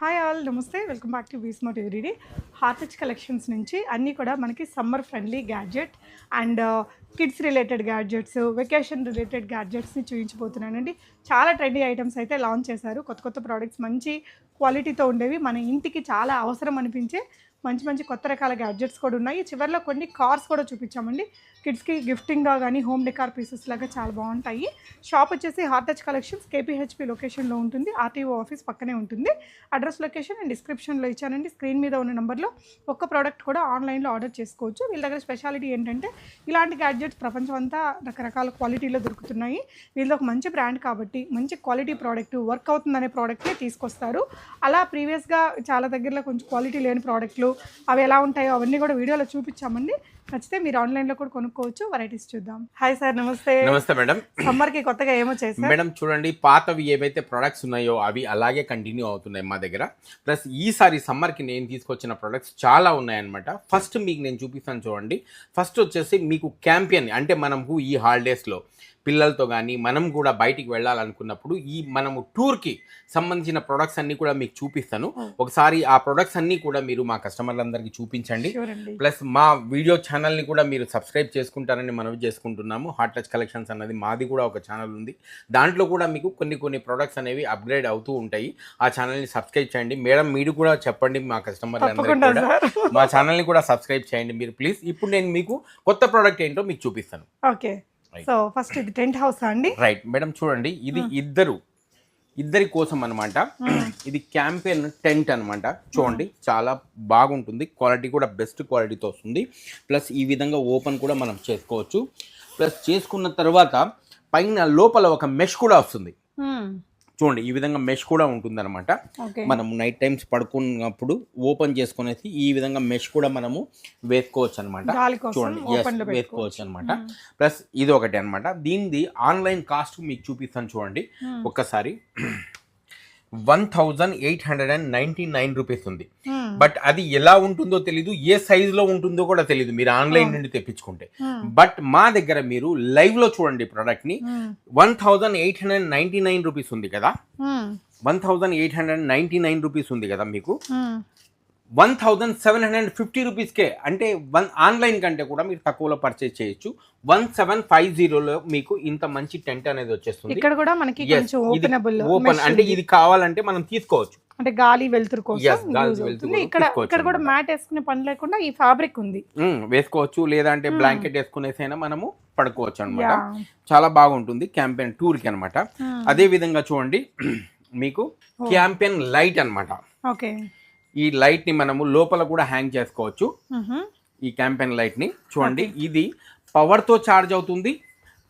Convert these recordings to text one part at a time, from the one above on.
Hi all నమస్తే welcome back to VSmart everyday. హార్టెచ్ collections నుంచి అన్నీ కూడా మనకి summer friendly gadget and kids related gadgets, vacation related గ్యాడ్జెట్స్ని చూపించబోతున్నానండి. చాలా ట్రెండీ ఐటమ్స్ అయితే లాంచ్ చేశారు. కొత్త కొత్త ప్రోడక్ట్స్ మంచి క్వాలిటీతో ఉండేవి, మన ఇంటికి చాలా అవసరం అనిపించే మంచి మంచి కొత్త రకాల గ్యాడ్జెట్స్ కూడా ఉన్నాయి. చివరిలో కొన్ని కార్స్ కూడా చూపించామండి. కిడ్స్కి గిఫ్టింగ్గా కానీ హోమ్ డెకార్ పీసెస్ లాగా చాలా బాగుంటాయి. షాప్ వచ్చేసి హార్టెచ్ కలెక్షన్స్ కేపీహెచ్పి లొకేషన్లో ఉంటుంది. ఆర్టీఓ ఆఫీస్ పక్కనే ఉంటుంది. అడ్రస్ లొకేషన్ అండ్ డిస్క్రిప్షన్లో ఇచ్చానండి. స్క్రీన్ మీద ఉన్న నెంబర్లో ఒక్క ప్రోడక్ట్ కూడా ఆన్లైన్లో ఆర్డర్ చేసుకోవచ్చు. వీళ్ళ దగ్గర స్పెషాలిటీ ఏంటంటే ఇలాంటి గ్యాడ్జెట్స్ ప్రపంచం అంతా రకరకాల క్వాలిటీలో దొరుకుతున్నాయి. వీళ్ళది ఒక మంచి బ్రాండ్ కాబట్టి మంచి క్వాలిటీ ప్రోడక్ట్, వర్క్ అవుతుందనే ప్రోడక్ట్ని తీసుకొస్తారు. అలా ప్రీవియస్గా చాలా దగ్గరలో కొంచెం క్వాలిటీ లేని ప్రోడక్ట్లు అవి ఎలా ఉంటాయో అవన్నీ కూడా వీడియోలో చూపించామండి. నచ్చితే మీరు ఆన్లైన్లో కూడా కొనుక్కోవచ్చు. వెరైటీస్ చూద్దాం. హాయ్ సార్, నమస్తే. నమస్తే మేడం. సమ్మర్కి కొత్తగా ఏమో చేశారు మేడం. చూడండి, పాతవి ఏవైతే ప్రొడక్ట్స్ ఉన్నాయో అవి అలాగే కంటిన్యూ అవుతున్నాయి మా దగ్గర. ప్లస్ ఈసారి సమ్మర్కి నేను తీసుకొచ్చిన ప్రొడక్ట్స్ చాలా ఉన్నాయన్నమాట. ఫస్ట్ మీకు నేను చూపిస్తాను చూడండి. ఫస్ట్ వచ్చేసి మీకు క్యాంపియన్, అంటే మనకు ఈ హాలిడేస్లో పిల్లలతో కానీ మనం కూడా బయటికి వెళ్ళాలనుకున్నప్పుడు ఈ మనము టూర్కి సంబంధించిన ప్రొడక్ట్స్ అన్నీ కూడా మీకు చూపిస్తాను. ఒకసారి ఆ ప్రొడక్ట్స్ అన్నీ కూడా మీరు మా కస్టమర్లందరికీ చూపించండి. ప్లస్ మా వీడియో ఛానల్ని కూడా మీరు సబ్స్క్రైబ్ చేసుకుంటారని మనవి చేసుకుంటున్నాము. హార్ట్ టచ్ కలెక్షన్స్ అన్నది మాది కూడా ఒక ఛానల్ ఉంది. దాంట్లో కూడా మీకు కొన్ని ప్రొడక్ట్స్ అనేవి అప్గ్రేడ్ అవుతూ ఉంటాయి. ఆ ఛానల్ని సబ్స్క్రైబ్ చేయండి. మేడం, మీరు కూడా చెప్పండి మా కస్టమర్లందరికీ కూడా మా ఛానల్ని కూడా సబ్స్క్రైబ్ చేయండి మీరు ప్లీజ్. ఇప్పుడు నేను మీకు కొత్త ప్రోడక్ట్ ఏంటో మీకు చూపిస్తాను. ఓకే, సో ఫస్ట్ ఇది టెంట్ హౌస్ అండి. రైట్ మేడం, చూడండి ఇది ఇద్దరి కోసం అనమాట. ఇది క్యాంపెయిన్ టెంట్ అనమాట. చూడండి, చాలా బాగుంటుంది. క్వాలిటీ కూడా బెస్ట్ క్వాలిటీతో వస్తుంది. ప్లస్ ఈ విధంగా ఓపెన్ కూడా మనం చేసుకోవచ్చు. ప్లస్ చేసుకున్న తర్వాత పైన లోపల ఒక మెష్ కూడా వస్తుంది. చూడండి, ఈ విధంగా మెష్ కూడా ఉంటుంది అనమాట. మనం నైట్ టైమ్స్ పడుకున్నప్పుడు ఓపెన్ చేసుకునేసి ఈ విధంగా మెష్ కూడా మనము వేసుకోవచ్చు అనమాట. చూడండి, వేసుకోవచ్చు అనమాట. ప్లస్ ఇది ఒకటి అనమాట. దీనిది ఆన్లైన్ కాస్ట్ మీకు చూపిస్తాను చూడండి ఒక్కసారి. 1899 రూపీస్ ఉంది. బట్ అది ఎలా ఉంటుందో తెలీదు, ఏ సైజులో ఉంటుందో కూడా తెలీదు మీరు ఆన్లైన్ నుండి తెప్పించుకుంటే. బట్ మా దగ్గర మీరు లైవ్ లో చూడండి ప్రోడక్ట్ ని. 1899 రూపీస్ ఉంది కదా, 1899 రూపీస్ ఉంది కదా మీకు. 1750 రూపీస్కే, అంటే ఆన్లైన్ కంటే కూడా మీరు తక్కువలో పర్చేజ్ చేయొచ్చు. 1750లో మీకు ఇంత మంచి టెంట్ అనేది వచ్చేస్తుంది. ఇక్కడ కూడా మనకి ఓపెన్, అంటే ఇది కావాలంటే మనం తీసుకోవచ్చు, అంటే గాలి వెలుతురు కోసం. ఇక్కడ కూడా మ్యాట్ వేసుకునే పని లేకుండా ఈ ఫ్యాబ్రిక్ ఉంది, వేసుకోవచ్చు. లేదా అంటే బ్లాంకెట్ వేసుకునేసైనా మనము పడుకోవచ్చు అనమాట. చాలా బాగుంటుంది క్యాంపెయిన్ టూర్ కి అనమాట. అదే విధంగా చూడండి, మీకు క్యాంపెయిన్ లైట్ అనమాట. ఓకే, ఈ లైట్ ని మనము లోపల కూడా హ్యాంగ్ చేసుకోవచ్చు. ఈ క్యాంపెయిన్ లైట్ ని చూడండి, ఇది పవర్ తో చార్జ్ అవుతుంది.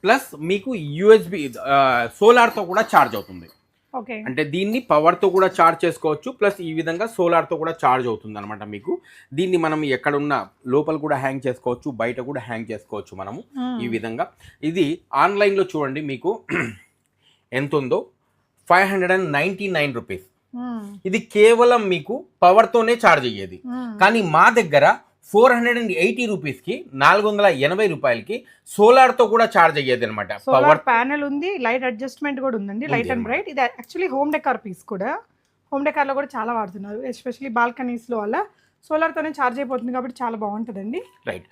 ప్లస్ మీకు యూఎస్బి సోలార్ తో కూడా చార్జ్ అవుతుంది. అంటే దీన్ని పవర్ తో కూడా చార్జ్ చేసుకోవచ్చు. ప్లస్ ఈ విధంగా సోలార్ తో కూడా చార్జ్ అవుతుంది అనమాట మీకు. దీన్ని మనం ఎక్కడున్న లోపల కూడా హ్యాంగ్ చేసుకోవచ్చు, బయట కూడా హ్యాంగ్ చేసుకోవచ్చు మనము ఈ విధంగా. ఇది ఆన్లైన్ లో చూడండి మీకు ఎంత ఉందో, 599 రూపీస్. ఇది కేవలం మీకు పవర్ తోనే చార్జ్ అయ్యేది. కానీ మా దగ్గర 480 రూపీస్ కి, 480 రూపాయలకి సోలార్ తో కూడా చార్జ్ అయ్యేది అనమాట. పవర్ ప్యానెల్ ఉంది, లైట్ అడ్జస్ట్మెంట్ కూడా ఉందండి, లైట్ అండ్ బ్రైట్. ఇది యాక్చువల్లీ హోమ్ డెకార్ పీస్ కూడా. హోమ్ డెకార్ లో కూడా చాలా వాడుతున్నారు, ఎస్పెషల్లీ బాల్కనీస్ లో. అలా సోలార్ తోనే చార్జ్ అయిపోతుంది కాబట్టి చాలా బాగుంటుందండి. రైట్,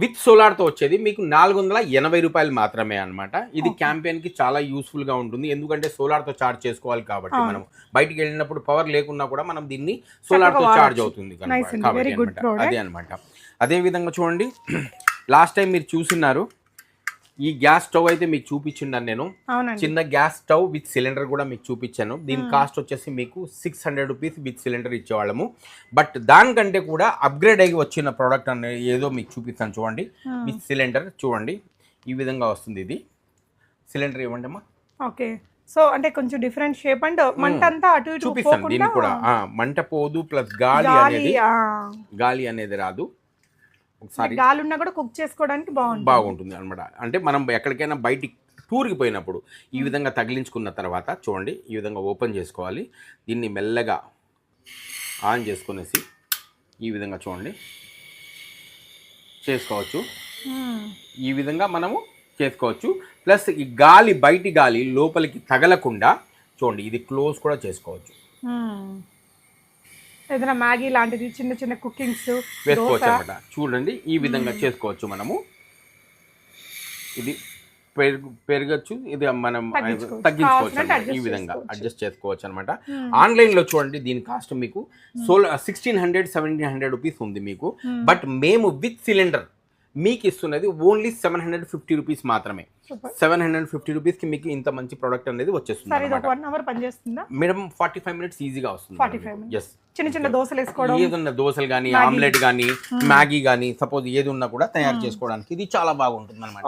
విత్ సోలార్ తో వచ్చేది మీకు 480 రూపాయలు మాత్రమే అనమాట. ఇది క్యాంపెయిన్ కి చాలా యూస్ఫుల్ గా ఉంటుంది, ఎందుకంటే సోలార్ తో చార్జ్ చేసుకోవాలి కాబట్టి. మనం బయటికి వెళ్ళినప్పుడు పవర్ లేకున్నా కూడా మనం దీన్ని సోలార్ తో చార్జ్ అవుతుంది కాబట్టి అదే అనమాట. అదే విధంగా చూడండి, లాస్ట్ టైం మీరు చూసినారు ఈ గ్యాస్ స్టవ్ అయితే మీకు చూపించున్నాను నేను. చిన్న గ్యాస్ స్టవ్ విత్ సిలిండర్ కూడా మీకు చూపించాను. దీని కాస్ట్ వచ్చేసి మీకు 600 రూపీస్ విత్ సిలిండర్ ఇచ్చేవాళ్ళము. బట్ దానికంటే కూడా అప్గ్రేడ్ అయ్యి వచ్చిన ప్రోడక్ట్ అనేది ఏదో మీకు చూపిస్తాను చూడండి. విత్ సిలిండర్ చూడండి, ఈ విధంగా వస్తుంది. ఇది సిలిండర్ ఇవ్వండి అమ్మా. ఓకే, సో అంటే కొంచెం డిఫరెంట్ షేప్ అండ్ మంట అంతా అటు ఇటు చూపిస్తాను. దీనికి కూడా మంట పోదు, ప్లస్ గాలి అనేది రాదు. ఒకసారి గాలి ఉన్నా కూడా కుక్ చేసుకోవడానికి బాగుంటుంది అనమాట. అంటే మనం ఎక్కడికైనా బయటికి టూర్కి పోయినప్పుడు ఈ విధంగా తగిలించుకున్న తర్వాత చూడండి, ఈ విధంగా ఓపెన్ చేసుకోవాలి. దీన్ని మెల్లగా ఆన్ చేసుకునేసి ఈ విధంగా చూడండి చేసుకోవచ్చు. ఈ విధంగా మనము చేసుకోవచ్చు. ప్లస్ ఈ గాలి, బయటి గాలి లోపలికి తగలకుండా చూడండి ఇది క్లోజ్ కూడా చేసుకోవచ్చు. ఏదైనా మ్యాగీ లాంటిది చిన్న చిన్న కుకింగ్స్ వేసుకోవచ్చు అనమాట. చూడండి ఈ విధంగా చేసుకోవచ్చు మనము. ఇది పెరగచ్చు, ఇది మనం తగ్గించుకోవచ్చు అనమాట. ఈ విధంగా అడ్జస్ట్ చేసుకోవచ్చు అనమాట. ఆన్లైన్ లో చూడండి దీని కాస్ట్ మీకు 1600-1700 రూపీస్ ఉంది మీకు. బట్ మేము విత్ సిలిండర్ మీకు ఇస్తున్నది ఓన్లీ 750 రూపీస్ మాత్రమే. 750 రూపీస్కి మీకు ఇంత మంచి ప్రోడక్ట్ అనేది వచ్చేస్తుంది. మేడం 45 మినిట్స్ ఈజీగా వస్తుంది. ఎస్, చిన్న చిన్న దోశలు వేసుకోవడం, ఏదన్నా దోశలు కానీ, ఆమ్లెట్ కానీ, మ్యాగీ కానీ, సపోజ్ ఏది ఉన్నా కూడా తయారు చేసుకోవడానికి ఇది చాలా బాగుంటుంది అనమాట.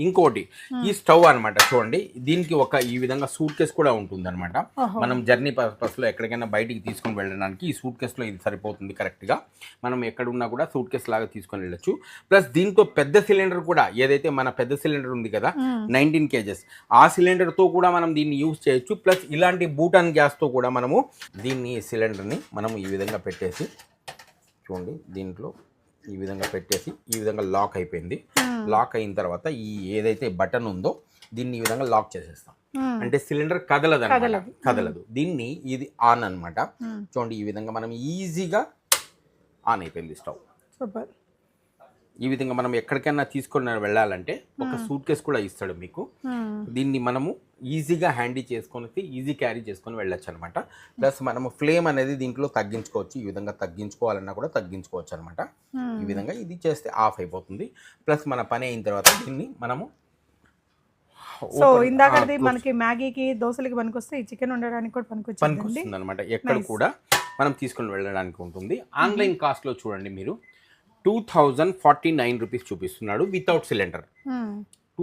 ఇంకోటి ఈ స్టవ్ అనమాట, చూడండి దీనికి ఒక ఈ విధంగా సూట్ కేస్ కూడా ఉంటుంది అనమాట. మనం జర్నీ పర్పస్ లో ఎక్కడికైనా బయటికి తీసుకొని వెళ్ళడానికి ఈ సూట్ కేస్ లో ఇది సరిపోతుంది కరెక్ట్ గా. మనం ఎక్కడ ఉన్నా కూడా సూట్ కేస్ లాగా తీసుకొని వెళ్ళొచ్చు. ప్లస్ దీంతో పెద్ద సిలిండర్ కూడా, ఏదైతే మన పెద్ద సిలిండర్ ఉంది కదా 19 kgs, ఆ సిలిండర్ తో కూడా మనం దీన్ని యూజ్ చేయొచ్చు. ప్లస్ ఇలాంటి బూటాన్ గ్యాస్ తో కూడా మనము దీన్ని సిలిండర్ ని మనం ఈ విధంగా పెట్టేసి, చూడండి దీంట్లో ఈ విధంగా పెట్టేసి ఈ విధంగా లాక్ అయిపోయింది. లాక్ అయిన తర్వాత ఈ ఏదైతే బటన్ ఉందో దీన్ని ఈ విధంగా లాక్ చేసేస్తాం. అంటే సిలిండర్ కదలదు. దీన్ని ఇది ఆన్ అన్నమాట. చూడండి ఈ విధంగా మనం ఈజీగా ఆన్ అయిపోయింది స్టవ్. సూపర్. ఈ విధంగా మనం ఎక్కడికైనా తీసుకొని వెళ్ళాలంటే ఒక సూట్ కేస్ కూడా ఇస్తాడు మీకు. దీన్ని మనము ఈజీగా హ్యాండీ చేసుకొని ఈజీ క్యారీ చేసుకొని వెళ్ళొచ్చు అనమాట. ప్లస్ మనము ఫ్లేమ్ అనేది దీంట్లో తగ్గించుకోవచ్చు. ఈ విధంగా తగ్గించుకోవాలన్నా కూడా తగ్గించుకోవచ్చు అనమాట. ఈ విధంగా ఇది చేస్తే ఆఫ్ అయిపోతుంది. ప్లస్ మన పని అయిన తర్వాత దీన్ని మనము సో ఇందాకది మనకి మ్యాగీకి దోశలకి పనికొస్తే ఈ చికెన్ ఉండడానికి కూడా పనికొస్తుంది అనమాట. ఎక్కడ కూడా మనం తీసుకొని వెళ్ళడానికి ఉంటుంది. ఆన్లైన్ కాస్ట్ లో చూడండి మీరు 2049 రూపీస్ చూపిస్తున్నాడు వితౌట్ సిలిండర్.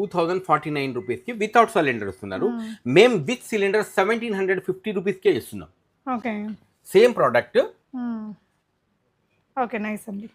2049 రూపీస్కి వితౌట్ సిలిండర్ ఇస్తున్నారు. మేము విత్ సిలిండర్ 1750 రూపీస్కే ఇస్తున్నాం. Okay, same product. Okay, nice అండి.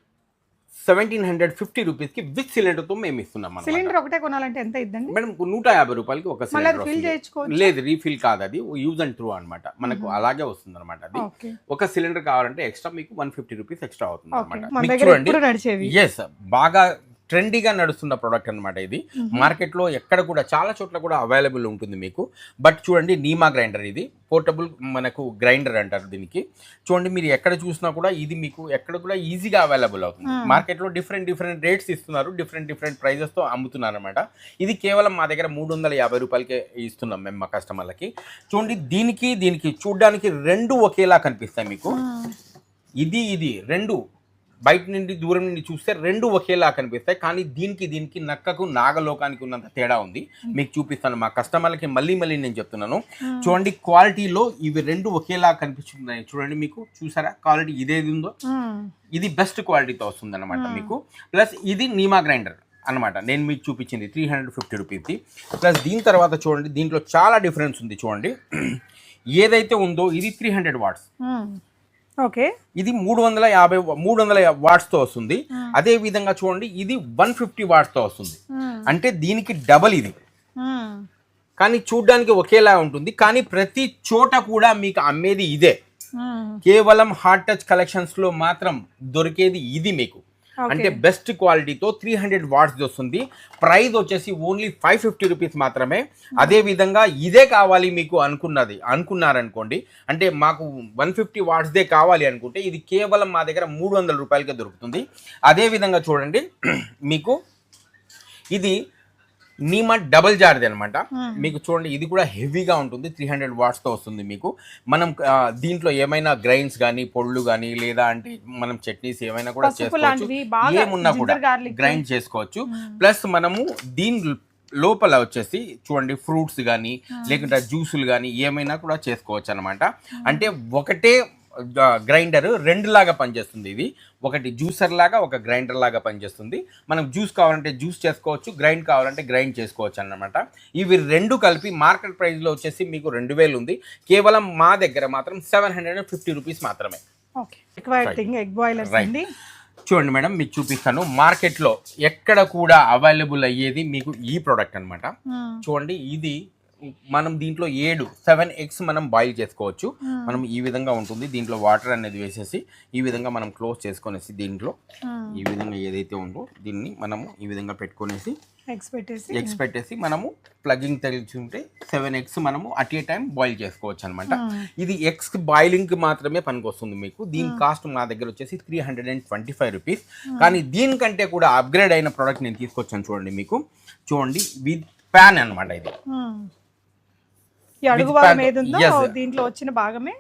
1750 రూపీస్కి విత్ సిలిండర్ తో మేము ఇస్తున్నాం. సిలిండర్ ఒకటే కొనాలంటే ఎంత ఇద్దండి మేడం? 150 రూపాయలకి ఒక సిలిండర్. లేదు, రీఫిల్ కాదు, అది యూజ్ అండ్ త్రూ అనమాట. మనకు అలాగే వస్తుంది అనమాట. అది ఒక సిలిండర్ కావాలంటే ఎక్స్ట్రా మీకు 150 రూపీస్ ఎక్స్ట్రా అవుతుంది అనమాట. చూడండి, ఎస్, బాగా ట్రెండీగా నడుస్తున్న ప్రోడక్ట్ అనమాట ఇది. మార్కెట్లో ఎక్కడ కూడా చాలా చోట్ల కూడా అవైలబుల్ ఉంటుంది మీకు. బట్ చూడండి నీమా గ్రైండర్, ఇది పోర్టబుల్ మనకు గ్రైండర్ అంటారు దీనికి. చూడండి మీరు ఎక్కడ చూసినా కూడా ఇది మీకు ఎక్కడ కూడా ఈజీగా అవైలబుల్ అవుతుంది. మార్కెట్లో డిఫరెంట్ రేట్స్ ఇస్తున్నారు, డిఫరెంట్ ప్రైజెస్తో అమ్ముతున్నారు అనమాట. ఇది కేవలం మా దగ్గర 350 రూపాయలకే ఇస్తున్నాం మేము మా కస్టమర్లకి. చూడండి దీనికి చూడడానికి రెండు ఒకేలా కనిపిస్తాయి మీకు. ఇది రెండు బయట నుండి దూరం నుండి చూస్తే రెండు ఒకేలా కనిపిస్తాయి. కానీ దీనికి నక్కకు నాగలోకానికి ఉన్నంత తేడా ఉంది. మీకు చూపిస్తాను మా కస్టమర్లకి మళ్ళీ నేను చెప్తున్నాను. చూడండి క్వాలిటీలో ఇవి రెండు ఒకేలా కనిపిస్తున్నాయి. చూడండి మీకు చూసారా క్వాలిటీ ఇదేది ఉందో ఇది బెస్ట్ క్వాలిటీతో వస్తుంది అనమాట మీకు. ప్లస్ ఇది నీమా గ్రైండర్ అనమాట. నేను మీకు చూపించింది 350 రూపీస్ది. ప్లస్ దీని తర్వాత చూడండి దీంట్లో చాలా డిఫరెన్స్ ఉంది. చూడండి ఏదైతే ఉందో ఇది 300 వాట్స్. ఓకే, ఇది 300 వాట్స్ తో వస్తుంది. అదే విధంగా చూడండి ఇది 150 వాట్స్ తో వస్తుంది. అంటే దీనికి డబల్ ఇది. కానీ చూడ్డానికి ఒకేలా ఉంటుంది. కానీ ప్రతి చోట కూడా మీకు అమ్మేది ఇదే. కేవలం హార్ట్ టచ్ కలెక్షన్స్ లో మాత్రం దొరికేది ఇది మీకు. అంటే బెస్ట్ క్వాలిటీతో 300 వాట్స్ వస్తుంది. ప్రైస్ వచ్చేసి ఓన్లీ 550 రూపీస్ మాత్రమే. అదే విధంగా ఇదే కావాలి మీకు అనుకున్నారనుకోండి, అంటే మాకు 150 వాట్స్దే కావాలి అనుకుంటే ఇది కేవలం మా దగ్గర 300 రూపాయలకే దొరుకుతుంది. అదే విధంగా చూడండి మీకు ఇది నీమా డబల్ జార్ది అనమాట. మీకు చూడండి ఇది కూడా హెవీగా ఉంటుంది. 300 వాట్స్తో వస్తుంది మీకు. మనం దీంట్లో ఏమైనా గ్రైన్స్ కానీ పొళ్ళు కానీ లేదా అంటే మనం చట్నీస్ ఏమైనా కూడా చేసుకోవచ్చు. ఏమున్నా కూడా గ్రైండ్ చేసుకోవచ్చు. ప్లస్ మనము దీని లోపల వచ్చేసి చూడండి ఫ్రూట్స్ కానీ లేకుంటే జ్యూసులు కానీ ఏమైనా కూడా చేసుకోవచ్చు అనమాట. అంటే ఒకటే గ్రైండర్ రెండు లాగా పనిచేస్తుంది. ఇది ఒకటి జ్యూసర్ లాగా ఒక గ్రైండర్ లాగా పనిచేస్తుంది. మనం జ్యూస్ కావాలంటే జ్యూస్ చేసుకోవచ్చు, గ్రైండ్ కావాలంటే గ్రైండ్ చేసుకోవచ్చు అన్నమాట. ఇవి రెండు కలిపి మార్కెట్ ప్రైస్లో వచ్చేసి మీకు 2000 ఉంది. కేవలం మా దగ్గర మాత్రం 750 రూపీస్ మాత్రమే. చూడండి మేడం మీకు చూపిస్తాను. మార్కెట్లో ఎక్కడ కూడా అవైలబుల్ అయ్యేది మీకు ఈ ప్రోడక్ట్ అనమాట. చూడండి ఇది మనం దీంట్లో 7 ఎగ్స్ మనం బాయిల్ చేసుకోవచ్చు. మనం ఈ విధంగా ఉంటుంది. దీంట్లో వాటర్ అనేది వేసేసి ఈ విధంగా మనం క్లోజ్ చేసుకొనేసి దీంట్లో ఈ విధంగా ఏదైతే ఉందో దీన్ని మనము ఈ విధంగా పెట్టుకొనేసి ఎగ్స్ పెట్టేసి మనము ప్లగింగ్ తెలుసుంటే 7 ఎగ్స్ మనము అట్ ఏ టైం బాయిల్ చేసుకోవచ్చు అనమాట. ఇది ఎగ్స్ బాయిలింగ్కి మాత్రమే పనికి వస్తుంది మీకు. దీని కాస్ట్ మా దగ్గర వచ్చేసి 325 రూపీస్. కానీ దీనికంటే కూడా అప్గ్రేడ్ అయిన ప్రోడక్ట్ నేను తీసుకొచ్చాను చూడండి. మీకు చూడండి విత్ ప్యాన్ అనమాట. ఇది అడుగు భాగం ఏదుందో దీంట్లో వచ్చిన భాగమే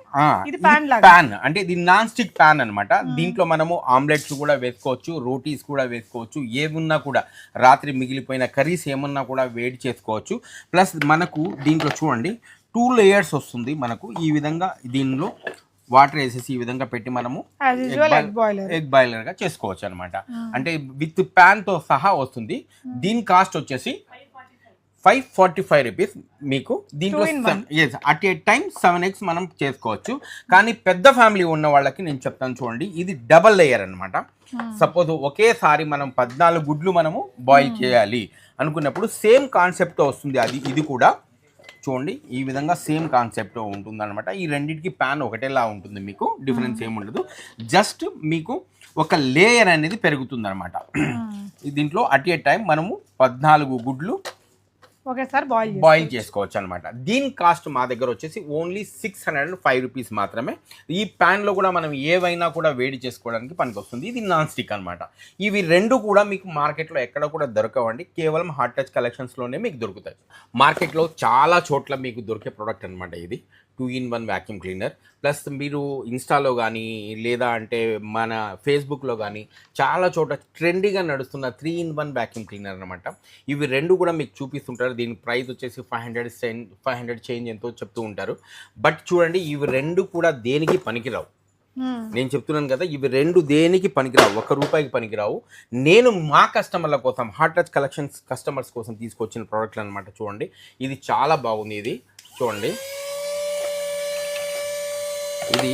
ఇది ప్యాన్ లాగా. ప్యాన్ అంటే ఇది నాన్ స్టిక్ ప్యాన్ అనమాట. దీంట్లో మనము ఆమ్లెట్స్ కూడా వేసుకోవచ్చు, రోటీస్ కూడా వేసుకోవచ్చు, ఏమున్నా కూడా రాత్రి మిగిలిపోయిన కర్రీస్ ఏమన్నా కూడా వేడి చేసుకోవచ్చు. ప్లస్ మనకు దీంట్లో చూడండి 2 లేయర్స్ వస్తుంది మనకు. ఈ విధంగా దీనిలో వాటర్ వేసేసి ఈ విధంగా పెట్టి మనము ఎగ్ బాయిలర్ గా చేసుకోవచ్చు అనమాట. అంటే విత్ ప్యాన్ తో సహా వస్తుంది. దీని కాస్ట్ వచ్చేసి 545 రూపీస్ మీకు. దీంట్లో అట్ ఏ టైం 7 ఎగ్స్ మనం చేసుకోవచ్చు. కానీ పెద్ద ఫ్యామిలీ ఉన్న వాళ్ళకి నేను చెప్తాను చూడండి, ఇది డబల్ లేయర్ అనమాట. సపోజ్ ఒకేసారి మనం 14 గుడ్లు మనము బాయిల్ చేయాలి అనుకున్నప్పుడు సేమ్ కాన్సెప్ట్తో వస్తుంది. ఇది కూడా చూడండి ఈ విధంగా సేమ్ కాన్సెప్ట్ ఉంటుంది అనమాట. ఈ రెండింటికి ప్యాన్ ఒకటేలా ఉంటుంది, మీకు డిఫరెన్స్ ఏమి ఉండదు. జస్ట్ మీకు ఒక లేయర్ అనేది పెరుగుతుంది అనమాట. దీంట్లో అట్ ఏ టైం మనము 14 గుడ్లు ఒకేసారి బాయిల్ చేసుకోవచ్చు అనమాట. దీని కాస్ట్ మా దగ్గర వచ్చేసి ఓన్లీ 605 రూపీస్ మాత్రమే. ఈ ప్యాన్లో కూడా మనం ఏవైనా కూడా వేడి చేసుకోవడానికి పనికి వస్తుంది. ఇది నాన్ స్టిక్ అనమాట. ఇవి రెండు కూడా మీకు మార్కెట్లో ఎక్కడ కూడా దొరకవండి. కేవలం హార్ట్ టచ్ కలెక్షన్స్లోనే మీకు దొరుకుతాయి. మార్కెట్లో చాలా చోట్ల మీకు దొరికే ప్రోడక్ట్ అనమాట. ఇది 2-in-1 వ్యాక్యూమ్ క్లీనర్. ప్లస్ మీరు ఇన్స్టాలో కానీ లేదా అంటే మన ఫేస్బుక్లో కానీ చాలా చోట ట్రెండీగా నడుస్తున్న 3-in-1 వ్యాక్యూమ్ క్లీనర్ అనమాట. ఇవి రెండు కూడా మీకు చూపిస్తుంటారు. దీని ప్రైస్ వచ్చేసి 500 చేంజ్ ఎంతో చెప్తూ ఉంటారు. బట్ చూడండి ఇవి రెండు కూడా దేనికి పనికిరావు. నేను చెప్తున్నాను కదా, ఇవి రెండు దేనికి పనికిరావు, ₹1 పనికిరావు. నేను మా కస్టమర్ల కోసం హార్ట్ టచ్ కలెక్షన్స్ కస్టమర్స్ కోసం తీసుకొచ్చిన ప్రోడక్ట్లు అనమాట. చూడండి ఇది చాలా బాగుంది. ఇది చూడండి, ఇది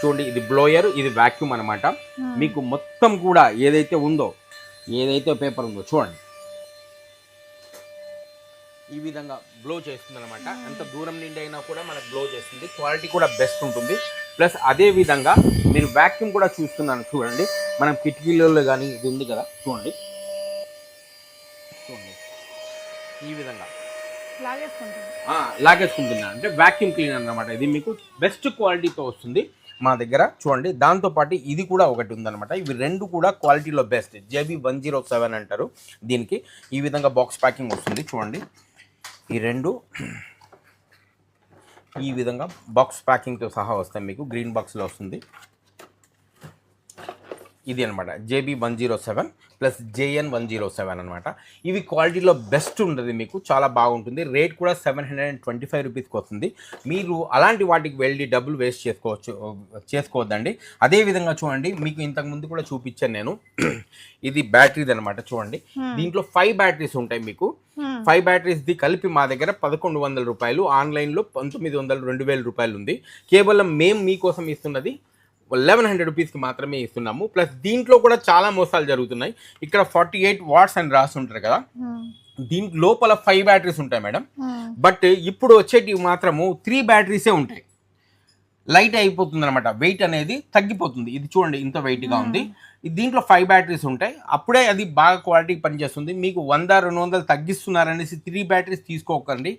చూడండి ఇది బ్లోయర్, ఇది వాక్యూమ్ అనమాట. మీకు మొత్తం కూడా ఏదైతే ఉందో ఏదైతే పేపర్ ఉందో చూడండి ఈ విధంగా బ్లో చేస్తుంది అనమాట. ఎంత దూరం నుండి అయినా కూడా మనకు బ్లో చేస్తుంది. క్వాలిటీ కూడా బెస్ట్ ఉంటుంది. ప్లస్ అదే విధంగా మీరు వాక్యూమ్ కూడా చూస్తున్నాను చూడండి. మనం కిటికీలలో కానీ ఇది ఉంది కదా చూడండి ఈ విధంగా లాగేసుకుంటున్నా. అంటే వాక్యూమ్ క్లీనర్ అనమాట. ఇది మీకు బెస్ట్ క్వాలిటీతో వస్తుంది మా దగ్గర చూడండి. దాంతోపాటు ఇది కూడా ఒకటి ఉందన్నమాట. ఇవి రెండు కూడా క్వాలిటీలో బెస్ట్. JB107 అంటారు దీనికి. ఈ విధంగా బాక్స్ ప్యాకింగ్ వస్తుంది చూడండి. ఈ రెండు ఈ విధంగా బాక్స్ ప్యాకింగ్తో సహా వస్తాయి మీకు. గ్రీన్ బాక్స్లో వస్తుంది. ఇది అనమాట JB107 ప్లస్ JN107 అనమాట. ఇవి క్వాలిటీలో బెస్ట్ ఉంటుంది మీకు, చాలా బాగుంటుంది. రేట్ కూడా 725 రూపీస్కి వస్తుంది. మీరు అలాంటి వాటికి వెళ్ళి డబ్బులు వేస్ట్ చేసుకోవద్దండి. అదేవిధంగా చూడండి మీకు ఇంతకుముందు కూడా చూపించాను నేను. ఇది బ్యాటరీది అనమాట చూడండి. దీంట్లో 5 బ్యాటరీస్ ఉంటాయి మీకు. 5 బ్యాటరీస్ది కలిపి మా దగ్గర 1100 రూపాయలు, ఆన్లైన్లో 1900 2000 రూపాయలు ఉంది. కేవలం మేము మీకోసం ఇస్తున్నది 1100 రూపీస్కి మాత్రమే ఇస్తున్నాము. ప్లస్ దీంట్లో కూడా చాలా మోసాలు జరుగుతున్నాయి. ఇక్కడ 48 వాట్స్ అని రాసి ఉంటారు కదా, దీంట్లో లోపల 5 బ్యాటరీస్ ఉంటాయి మేడం. బట్ ఇప్పుడు వచ్చేటివి మాత్రము 3 బ్యాటరీసే ఉంటాయి. లైట్ అయిపోతుంది అనమాట, వెయిట్ అనేది తగ్గిపోతుంది. ఇది చూడండి ఇంత వెయిట్గా ఉంది. దీంట్లో 5 బ్యాటరీస్ ఉంటాయి. అప్పుడే అది బాగా క్వాలిటీ పనిచేస్తుంది. మీకు 100-200 తగ్గిస్తున్నారనేసి 3 బ్యాటరీస్ తీసుకోకండి.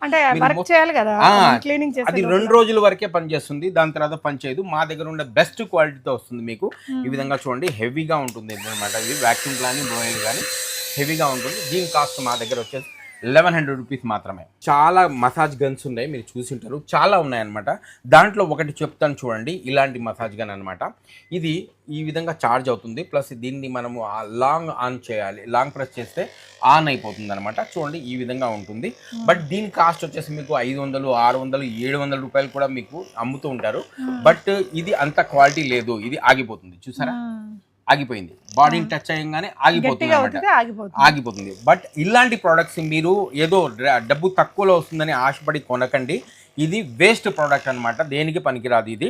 అది 2 రోజుల వరకే పనిచేస్తుంది, దాని తర్వాత పనిచేయదు. మా దగ్గర ఉన్న బెస్ట్ క్వాలిటీతో వస్తుంది మీకు. ఈ విధంగా చూడండి హెవీగా ఉంటుంది అనమాట. ఇది వ్యాక్యూమ్ కానీ బ్లోయర్ కానీ హెవీగా ఉంటుంది. దీని కాస్ట్ మా దగ్గర వచ్చేసి 1100 రూపీస్ మాత్రమే. చాలా మసాజ్ గన్స్ ఉన్నాయి, మీరు చూసి ఉంటారు, చాలా ఉన్నాయన్నమాట. దాంట్లో ఒకటి చెప్తాను చూడండి. ఇలాంటి మసాజ్ గన్ అనమాట. ఇది ఈ విధంగా ఛార్జ్ అవుతుంది. ప్లస్ దీన్ని మనము లాంగ్ ఆన్ చేయాలి, లాంగ్ ప్రెస్ చేస్తే ఆన్ అయిపోతుంది అనమాట. చూడండి ఈ విధంగా ఉంటుంది. బట్ దీని కాస్ట్ వచ్చేసి మీకు 500, 600, 700 రూపాయలు కూడా మీకు అమ్ముతూ ఉంటారు. బట్ ఇది అంత క్వాలిటీ లేదు. ఇది ఆగిపోతుంది, చూసారా ఆగిపోయింది. బాడీని టచ్ అయ్యంగానే ఆగిపోతుంది. బట్ ఇలాంటి ప్రోడక్ట్స్ మీరు ఏదో డబ్బు తక్కువలో వస్తుందని ఆశపడి కొనకండి. ఇది వేస్ట్ ప్రోడక్ట్ అనమాట, దేనికి పనికిరాదు. ఇది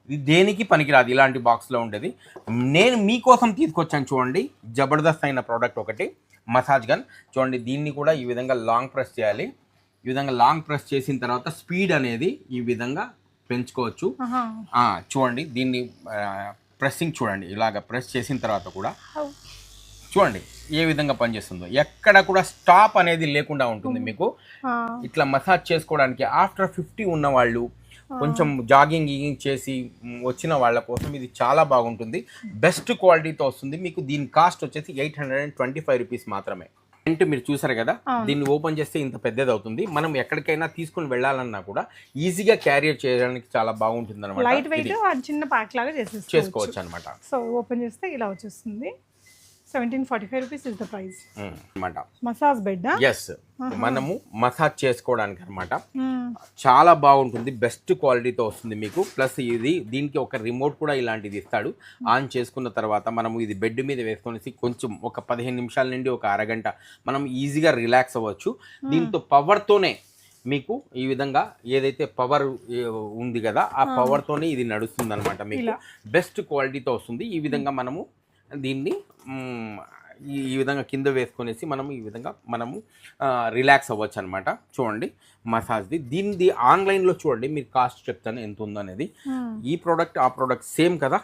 ఇది దేనికి పనికిరాదు ఇలాంటి బాక్స్లో ఉండేది. నేను మీకోసం తీసుకొచ్చాను చూడండి, జబర్దస్త్ అయిన ప్రోడక్ట్ ఒకటి, మసాజ్ గన్. చూడండి దీన్ని కూడా ఈ విధంగా లాంగ్ ప్రెస్ చేయాలి. ఈ విధంగా లాంగ్ ప్రెస్ చేసిన తర్వాత స్పీడ్ అనేది ఈ విధంగా పెంచుకోవచ్చు. చూడండి దీన్ని ప్రెస్సింగ్ చూడండి, ఇలాగ ప్రెస్ చేసిన తర్వాత కూడా చూడండి ఏ విధంగా పనిచేస్తుందో. ఎక్కడ కూడా స్టాప్ అనేది లేకుండా ఉంటుంది మీకు. ఇట్లా మసాజ్ చేసుకోవడానికి ఆఫ్టర్ 50 ఉన్న వాళ్ళు, కొంచెం జాగింగ్ చేసి వచ్చిన వాళ్ళ కోసం ఇది చాలా బాగుంటుంది. బెస్ట్ క్వాలిటీతో వస్తుంది మీకు. దీని కాస్ట్ వచ్చేసి 825 రూపీస్ మాత్రమే. అంటే మీరు చూసారు కదా, దీన్ని ఓపెన్ చేస్తే ఇంత పెద్దది అవుతుంది. మనం ఎక్కడికైనా తీసుకుని వెళ్ళాలన్నా కూడా ఈజీగా క్యారియర్ చేయడానికి చాలా బాగుంటుంది అనమాట. లైట్ వెయిట్ చిన్న ప్యాక్ లాగా చేసుకోవచ్చు అనమాట. సో ఓపెన్ చేస్తే ఇలా వచ్చేస్తుంది. 1745 రూపీస్ ఇస్ ద ప్రైస్ అనమాట. Massage bed. ఎస్, మనము మసాజ్ చేసుకోవడానికి అనమాట. చాలా బాగుంటుంది, బెస్ట్ క్వాలిటీతో వస్తుంది మీకు. ప్లస్ ఇది దీనికి ఒక రిమోట్ కూడా ఇలాంటిది ఇస్తాడు. ఆన్ చేసుకున్న తర్వాత మనము ఇది బెడ్ మీద వేసుకొనేసి కొంచెం ఒక 15 నిమిషాల నుండి ఒక అరగంట మనం ఈజీగా రిలాక్స్ అవ్వచ్చు. దీంతో పవర్తోనే మీకు ఈ విధంగా ఏదైతే పవర్ ఉంది కదా, ఆ పవర్తోనే ఇది నడుస్తుంది అనమాట. మీకు బెస్ట్ క్వాలిటీతో వస్తుంది. ఈ విధంగా మనము దీన్ని ఈ విధంగా కింద వేసుకొనేసి మనము ఈ విధంగా మనము రిలాక్స్ అవ్వచ్చు అనమాట. చూడండి మసాజ్ది. దీనిది ఆన్లైన్లో చూడండి, మీరు కాస్ట్ చెప్తాను ఎంత ఉందో అనేది. ఈ ప్రోడక్ట్ ఆ ప్రోడక్ట్ సేమ్ కదా,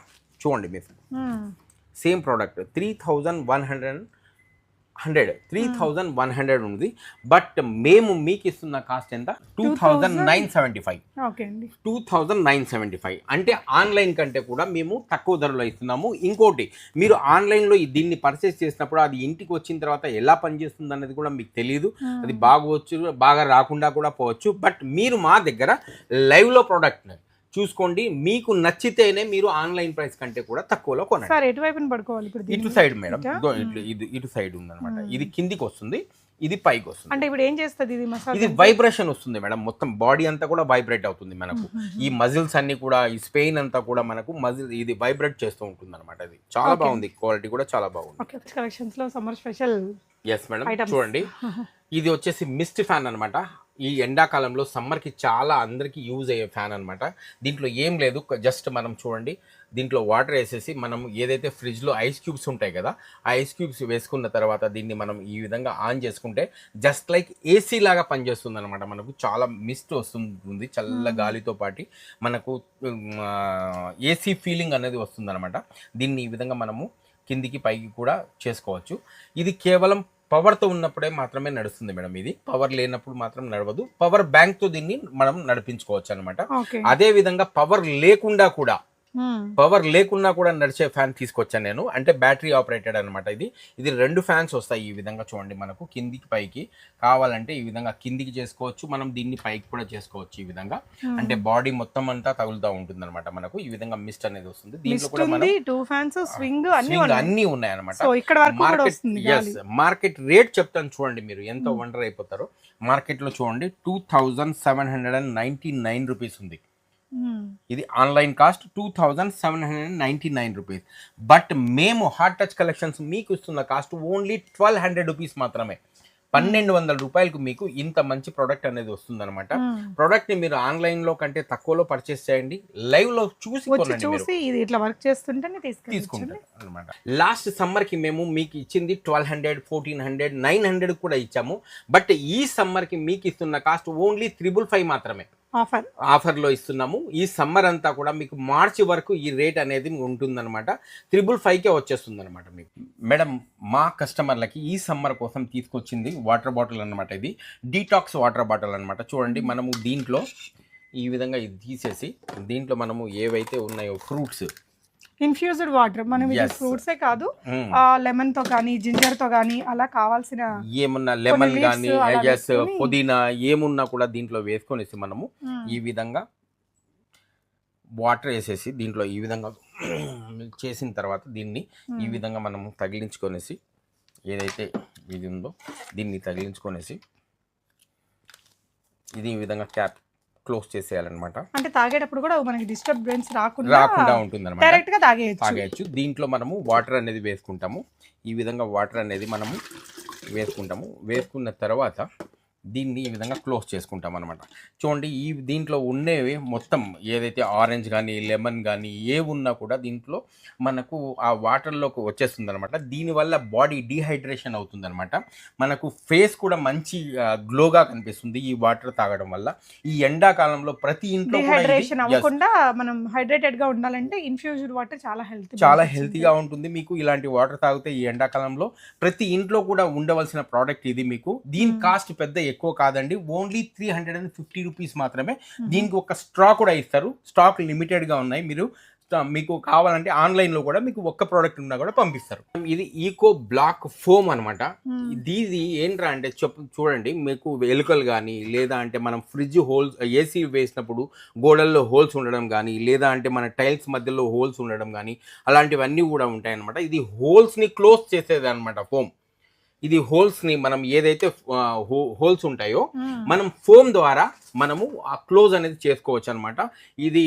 చూడండి మీరు సేమ్ ప్రోడక్ట్ 3100 ఉంది. బట్ మేము మీకు ఇస్తున్న కాస్ట్ ఎంత? 2975. అంటే ఆన్లైన్ కంటే కూడా మేము తక్కువ ధరలో ఇస్తున్నాము. ఇంకోటి, మీరు ఆన్లైన్లో దీన్ని పర్చేస్ చేసినప్పుడు అది ఇంటికి వచ్చిన తర్వాత ఎలా పనిచేస్తుంది అనేది కూడా మీకు తెలియదు. అది బాగవచ్చు, బాగా రాకుండా కూడా పోవచ్చు. బట్ మీరు మా దగ్గర లైవ్లో ప్రోడక్ట్ని చూసుకోండి, మీకు నచ్చితేనే మీరు ఆన్లైన్ ప్రైస్ కంటే కూడా తక్కువలో కొనండి. సార్ ఎటువైపున పడుకోవాలి ఇప్పుడు? ఇటు సైడ్ మేడం, ఇటు సైడ్ ఉందన్నమాట. ఇది కిందికి వస్తుంది, ఇది పైకి వస్తుంది. అంటే ఇప్పుడు ఏం చేస్తుంది ఇది మసాజ్? ఇది వైబ్రేషన్ వస్తుంది మేడం. మొత్తం బాడీ అంతా కూడా వైబ్రేట్ అవుతుంది మనకు. ఈ మజిల్స్ అన్ని కూడా, ఈ స్పెయిన్ అంతా కూడా మనకు మజిల్ ఇది వైబ్రేట్ చేస్తూ ఉంటుంది అనమాట. ఇది చాలా బాగుంది, క్వాలిటీ కూడా చాలా బాగుంది. కలెక్షన్స్ లో సమ్మర్ స్పెషల్. ఎస్ మేడం, చూడండి ఇది వచ్చేసి మిస్ట్ ఫ్యాన్ అనమాట. ఈ ఎండాకాలంలో సమ్మర్కి చాలా అందరికీ యూజ్ అయ్యే ఫ్యాన్ అనమాట. దీంట్లో ఏం లేదు, జస్ట్ మనం చూడండి దీంట్లో వాటర్ వేసేసి మనం ఏదైతే ఫ్రిడ్జ్లో ఐస్ క్యూబ్స్ ఉంటాయి కదా, ఆ ఐస్ క్యూబ్స్ వేసుకున్న తర్వాత దీన్ని మనం ఈ విధంగా ఆన్ చేసుకుంటే జస్ట్ లైక్ ఏసీ లాగా పనిచేస్తుంది అనమాట. మనకు చాలా మిస్ట్ వస్తుంది, చల్ల గాలితో పాటు మనకు ఏసీ ఫీలింగ్ అనేది వస్తుంది అనమాట. దీన్ని ఈ విధంగా మనము కిందికి పైకి కూడా చేసుకోవచ్చు. ఇది కేవలం పవర్తో ఉన్నప్పుడే మాత్రమే నడుస్తుంది మేడం. ఇది పవర్ లేనప్పుడు మాత్రం నడవదు. పవర్ బ్యాంక్ తో దీన్ని మనం నడిపించుకోవచ్చు అనమాట. అదే విధంగా పవర్ లేకుండా కూడా నడిచే ఫ్యాన్ తీసుకొచ్చాను నేను. అంటే బ్యాటరీ ఆపరేటెడ్ అనమాట. ఇది 2 ఫ్యాన్స్ వస్తాయి ఈ విధంగా. చూడండి మనకు కిందికి పైకి కావాలంటే ఈ విధంగా కిందికి చేసుకోవచ్చు, మనం దీన్ని పైకి కూడా చేసుకోవచ్చు ఈ విధంగా. అంటే బాడీ మొత్తం అంతా తగులుతూ ఉంటుంది అనమాట. మనకు ఈ విధంగా మిస్ట్ అనేది వస్తుంది. దీంట్లో కూడా మనం 2 ఫ్యాన్స్, స్వింగ్ అన్ని ఉన్నాయి అనమాట. మార్కెట్ రేట్ చెప్తాను చూడండి, మీరు ఎంత వండర్ అయిపోతారో. మార్కెట్ లో చూడండి 2799 రూపీస్ ఉంది. ఇది ఆన్లైన్ కాస్ట్ 2799 రూపీస్. బట్ మేము హార్ట్ టచ్ కలెక్షన్స్ మీకు ఇస్తున్న కాస్ట్ ఓన్లీ 1200 రూపీస్ మాత్రమే. 1200 రూపాయలకు మీకు ఇంత మంచి ప్రోడక్ట్ అనేది వస్తుంది అనమాట. ప్రోడక్ట్ ని మీరు ఆన్లైన్ లో కంటే తక్కువలో పర్చేస్ చేయండి, లైవ్ లో చూసి ఇట్లా వర్క్ చేస్తుంటే తీసుకుంటారు అనమాట. లాస్ట్ సమ్మర్ కి మేము మీకు ఇచ్చింది 1200, 1400, 900 కూడా ఇచ్చాము. బట్ ఈ సమ్మర్ కి మీకు ఇస్తున్న కాస్ట్ ఓన్లీ 555 మాత్రమే. ఆఫర్లో ఇస్తున్నాము. ఈ సమ్మర్ అంతా కూడా మీకు మార్చి వరకు ఈ రేట్ అనేది ఉంటుందన్నమాట. 555కే వచ్చేస్తుంది అనమాట మీకు. మేడం, మా కస్టమర్లకి ఈ సమ్మర్ కోసం తీసుకొచ్చింది వాటర్ బాటిల్ అనమాట. ఇది డీటాక్స్ వాటర్ బాటిల్ అనమాట. చూడండి మనము దీంట్లో ఈ విధంగా ఇది తీసేసి దీంట్లో మనము ఏవైతే ఉన్నాయో ఫ్రూట్స్, ఇన్ఫ్యూజ్డ్ వాటర్, మనం ఫ్రూట్సే కాదు లెమన్ తో కానీ జింజర్ తో కానీ అలా కావాల్సిన ఏమున్నా లెమన్ కానీ పుదీనా ఏమున్నా కూడా దీంట్లో వేసుకొనేసి మనము ఈ విధంగా వాటర్ వేసేసి దీంట్లో ఈ విధంగా చేసిన తర్వాత దీన్ని ఈ విధంగా మనము తగిలించుకొనేసి ఏదైతే ఇది ఉందో దీన్ని తగిలించుకొనేసి ఇది ఈ విధంగా క్యాప్ క్లోజ్ చేసేయాలన్నమాట. అంటే తాగేటప్పుడు కూడా మనకి డిస్టర్బెన్స్ రాకుండా ఉంటుంది అనమాట. డైరెక్ట్ గా తాగేయచ్చు. దీంట్లో మనము వాటర్ అనేది వేసుకుంటాము. ఈ విధంగా వాటర్ అనేది మనము వేసుకుంటాము. వేసుకున్న తర్వాత దీన్ని ఈ విధంగా క్లోజ్ చేసుకుంటాం అనమాట. చూడండి ఈ దీంట్లో ఉండేవి మొత్తం ఏదైతే ఆరెంజ్ కానీ లెమన్ కానీ ఏ ఉన్నా కూడా దీంట్లో మనకు ఆ వాటర్లోకి వచ్చేస్తుంది అనమాట. దీనివల్ల బాడీ డీహైడ్రేషన్ అవుతుంది అనమాట. మనకు ఫేస్ కూడా మంచి గ్లోగా కనిపిస్తుంది ఈ వాటర్ తాగడం వల్ల. ఈ ఎండాకాలంలో ప్రతి ఇంట్లో కూడా డిహైడ్రేషన్ అవ్వకుండా మనం హైడ్రేటెడ్ గా ఉండాలంటే ఇన్ఫ్యూజ్డ్ వాటర్ చాలా హెల్తీగా ఉంటుంది. మీకు ఇలాంటి వాటర్ తాగితే ఈ ఎండాకాలంలో ప్రతి ఇంట్లో కూడా ఉండవలసిన ప్రోడక్ట్ ఇది. మీకు దీని కాస్ట్ పెద్ద ఎక్కువ కాదండి, ఓన్లీ 350 రూపీస్ మాత్రమే. దీనికి ఒక స్ట్రా కూడా ఇస్తారు, స్టాక్ లిమిటెడ్గా ఉన్నాయి. మీకు కావాలంటే ఆన్లైన్లో కూడా మీకు ఒక్క ప్రోడక్ట్ ఉన్నా కూడా పంపిస్తారు. ఇది ఈకో బ్లాక్ ఫోమ్ అనమాట. ఇది ఏంట్రా అంటే చూడండి, మీకు ఎలుకలు కానీ లేదా అంటే మనం ఫ్రిడ్జ్ హోల్స్ ఏసీ వేసినప్పుడు గోడల్లో హోల్స్ ఉండడం కానీ లేదా అంటే మన టైల్స్ మధ్యలో హోల్స్ ఉండడం కానీ అలాంటివన్నీ కూడా ఉంటాయి అనమాట. ఇది హోల్స్ని క్లోజ్ చేసేది అనమాట ఫోమ్. ఇది హోల్స్ని మనం ఏదైతే హోల్స్ ఉంటాయో మనం ఫోమ్ ద్వారా మనము ఆ క్లోజ్ అనేది చేసుకోవచ్చు అనమాట. ఇది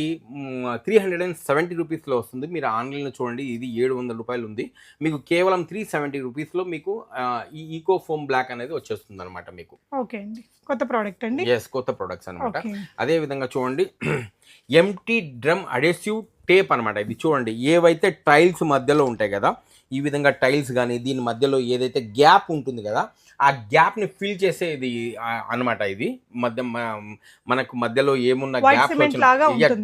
370 రూపీస్లో వస్తుంది. మీరు ఆన్లైన్లో చూడండి, ఇది 700 రూపాయలు ఉంది. మీకు కేవలం 370 రూపీస్లో మీకు ఈ ఈకో ఫోమ్ బ్లాక్ అనేది వచ్చేస్తుంది అనమాట మీకు. ఓకే అండి, కొత్త ప్రోడక్ట్ అండి. ఎస్, కొత్త ప్రొడక్ట్స్ అనమాట. అదే విధంగా చూడండి, ఎంటీ డ్రమ్ అడెసివ్ టేప్ అనమాట. ఇది చూడండి, ఏవైతే టైల్స్ మధ్యలో ఉంటాయి కదా, ఈ విధంగా టైల్స్ కానీ దీని మధ్యలో ఏదైతే గ్యాప్ ఉంటుంది కదా, ఆ గ్యాప్ని ఫిల్ చేసేది అనమాట. ఇది మనకు మధ్యలో ఏమున్న గ్యాప్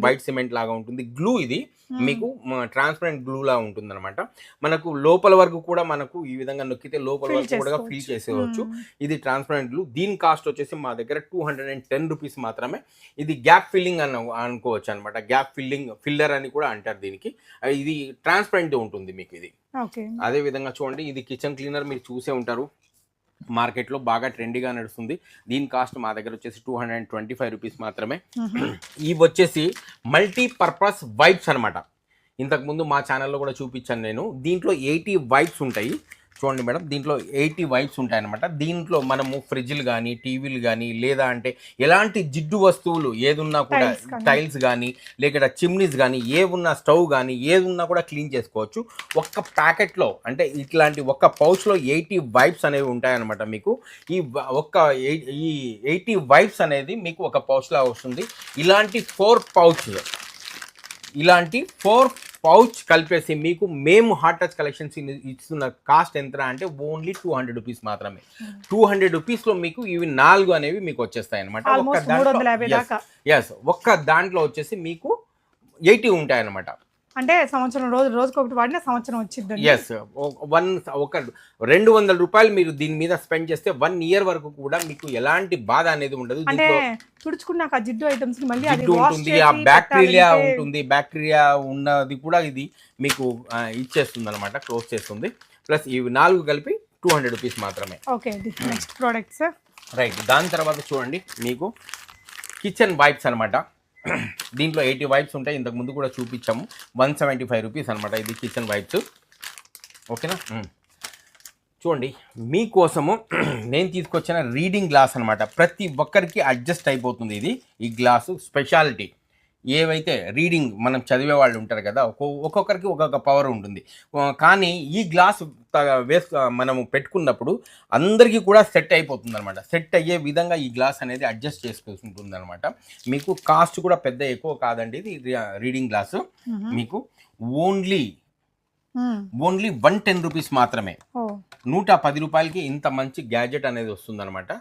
వైట్ సిమెంట్ లాగా ఉంటుంది. గ్లూ ఇది మీకు ట్రాన్స్పరెంట్ గ్లూ లా ఉంటుంది అనమాట. మనకు లోపల వరకు కూడా మనకు ఈ విధంగా నొక్కితే లోపల వరకు కూడా ఫిల్ చేసేవచ్చు. ఇది ట్రాన్స్పరెంట్ గ్లూ. దీని కాస్ట్ వచ్చేసి మా దగ్గర 210 రూపీస్ మాత్రమే. ఇది గ్యాప్ ఫిల్లింగ్ అనుకోవచ్చు అనమాట. గ్యాప్ ఫిల్లర్ అని కూడా అంటారు దీనికి. ఇది ట్రాన్స్పరెంట్ ఉంటుంది మీకు ఇది. అదే విధంగా చూడండి, ఇది కిచెన్ క్లీనర్ మీరు చూసే ఉంటారు, మార్కెట్లో బాగా ట్రెండీగా నడుస్తుంది. దీని కాస్ట్ మా దగ్గర వచ్చేసి 225 రూపీస్ మాత్రమే. ఇవి వచ్చేసి మల్టీపర్పస్ వైప్స్ అనమాట. ఇంతకుముందు మా ఛానల్లో కూడా చూపించాను నేను. దీంట్లో 80 వైప్స్ ఉంటాయి. చూడండి మేడం, దీంట్లో 80 వైప్స్ ఉంటాయన్నమాట. దీంట్లో మనము ఫ్రిడ్జ్లు కానీ టీవీలు కానీ లేదా అంటే ఎలాంటి జిడ్డు వస్తువులు ఏదున్నా కూడా టైల్స్ కానీ లేక చిమ్నీస్ కానీ ఏవున్నా స్టవ్ కానీ ఏదున్నా కూడా క్లీన్ చేసుకోవచ్చు. ఒక్క ప్యాకెట్లో అంటే ఇట్లాంటి ఒక్క పౌచ్లో 80 వైప్స్ అనేవి ఉంటాయన్నమాట. మీకు ఈ 80 వైప్స్ అనేది మీకు ఒక పౌచ్లా వస్తుంది. ఇలాంటి 4 పౌచ్ కలిపేసి మీకు మేము హాట్ టచ్ కలెక్షన్స్ ఇస్తున్న కాస్ట్ ఎంత అంటే ఓన్లీ 200 రూపీస్ మాత్రమే. 200 రూపీస్లో మీకు ఇవి 4 అనేవి మీకు వచ్చేస్తాయి అనమాట. ఒక్క దాంట్లో వచ్చేసి మీకు 80 ఉంటాయి అనమాట. అంటే సంవత్సరం రోజుకి ఒకటి వాడిన సంవత్సరం వచ్చింది. ఎస్, ఒక 200 రూపాయలు మీరు దీని మీద స్పెండ్ చేస్తే 1 ఇయర్ వరకు కూడా మీకు ఎలాంటి బాధ అనేది ఉండదు. అంటే తుడుచుకున్నాక జిడ్డు ఐటమ్స్ మళ్ళీ జిడ్డు ఉంటుంది, ఆ బ్యాక్టీరియా ఉంటుంది, బ్యాక్టీరియా ఉన్నది కూడా ఇది మీకు ఇచ్చేస్తుంది అనమాట, క్లోజ్ చేస్తుంది. ప్లస్ ఇవి 4 కలిపి 200 రూపీస్ మాత్రమే. Okay, next product sir. Right, దాని తర్వాత చూడండి మీకు కిచెన్ వైప్స్ అనమాట. దీంట్లో 80 వైప్స్ ఉంటాయి. ఇంతకు ముందు కూడా చూపించాము. 175 రూపీస్ అనమాట ఇది కిచెన్ వైప్స్. ఓకేనా, చూడండి మీకోసము నేను తీసుకొచ్చిన రీడింగ్ గ్లాస్ అనమాట. ప్రతి ఒక్కరికి అడ్జస్ట్ అయిపోతుంది ఇది. ఈ గ్లాసు స్పెషాలిటీ ఏవైతే రీడింగ్ మనం చదివే వాళ్ళు ఉంటారు కదా, ఒక్కొక్కరికి ఒక్కొక్క పవర్ ఉంటుంది. కానీ ఈ గ్లాస్ మనము పెట్టుకున్నప్పుడు అందరికీ కూడా సెట్ అయిపోతుంది అనమాట. సెట్ అయ్యే విధంగా ఈ గ్లాస్ అనేది అడ్జస్ట్ చేసుకుంటుంది అనమాట. మీకు కాస్ట్ కూడా పెద్ద ఎక్కువ కాదండి. ఇది రీడింగ్ గ్లాసు మీకు ఓన్లీ 110 రూపీస్ మాత్రమే. 110 రూపాయలకి ఇంత మంచి గ్యాడ్జెట్ అనేది వస్తుంది అనమాట.